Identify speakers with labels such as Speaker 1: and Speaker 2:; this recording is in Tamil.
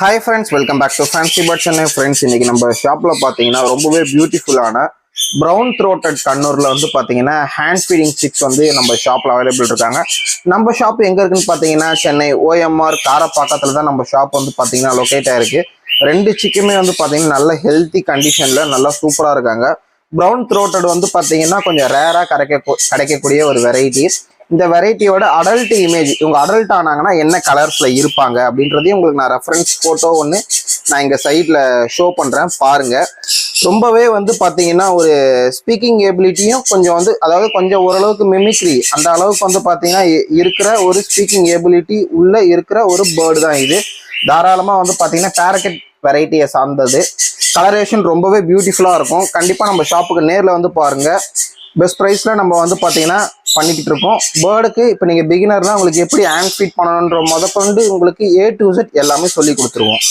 Speaker 1: Hi friends, welcome back to Fancy Birds and Friends. இன்னைக்கு நம்ம ஷாப்ல பாத்தீங்கன்னா ரொம்பவே பியூட்டிஃபுல்லான ப்ரௌன் த்ரோட்டட் கண்ணூர்ல வந்து பாத்தீங்கன்னா ஹேண்ட் ஃபீடிங் சிக்ஸ் வந்து நம்ம ஷாப்ல அவைலபிள் இருக்காங்க. நம்ம ஷாப் எங்க இருக்குன்னு பாத்தீங்கன்னா சென்னை OMR காரப்பாக்கத்துல தான் நம்ம ஷாப் வந்து பாத்தீங்கன்னா லொகேட் ஆயிருக்கு. ரெண்டு சிக்குமே வந்து பாத்தீங்கன்னா நல்ல ஹெல்த்தி கண்டிஷன்ல நல்லா சூப்பரா இருக்காங்க. ப்ரௌன் த்ரோட்டட் வந்து பாத்தீங்கன்னா கொஞ்சம் ரேரா கிடைக்கக்கூடிய ஒரு வெரைட்டி. இந்த வெரைட்டியோட அடல்ட் இமேஜ் இவங்க அடல்ட் ஆனாங்கன்னா என்ன கலர்ஸ்ல இருப்பாங்க அப்படின்றதையும் உங்களுக்கு நான் ரெஃபரன்ஸ் போட்டோ ஒன்று நான் இங்க சைட்ல ஷோ பண்றேன் பாருங்க. ரொம்பவே வந்து பாத்தீங்கன்னா ஒரு ஸ்பீக்கிங் எபிலிட்டியும் கொஞ்சம் வந்து அதாவது கொஞ்சம் ஓரளவுக்கு மிமிக்ரி அந்த அளவுக்கு வந்து பாத்தீங்கன்னா இருக்கிற ஒரு ஸ்பீக்கிங் எபிலிட்டி உள்ள இருக்கிற ஒரு பேர்டு தான் இது. தாராளமா வந்து பாத்தீங்கன்னா பேரக்கெட் வெரைட்டியை சார்ந்தது. கலரேஷன் ரொம்பவே பியூட்டிஃபுல்லா இருக்கும். கண்டிப்பா நம்ம ஷாப்புக்கு நேர்ல வந்து பாருங்க. பெஸ்ட் ப்ரைஸ்ல நம்ம வந்து பாத்தீங்கன்னா பண்ணிக்கிட்டு இருக்கோம். பேர்டுக்கு இப்போ நீங்க பிகினர்னா உங்களுக்கு எப்படி ஹேண்ட் ஃபீட் பண்ணணுன்ற முதற்கொண்டு உங்களுக்கு A to Z எல்லாமே சொல்லி கொடுத்துருவோம்.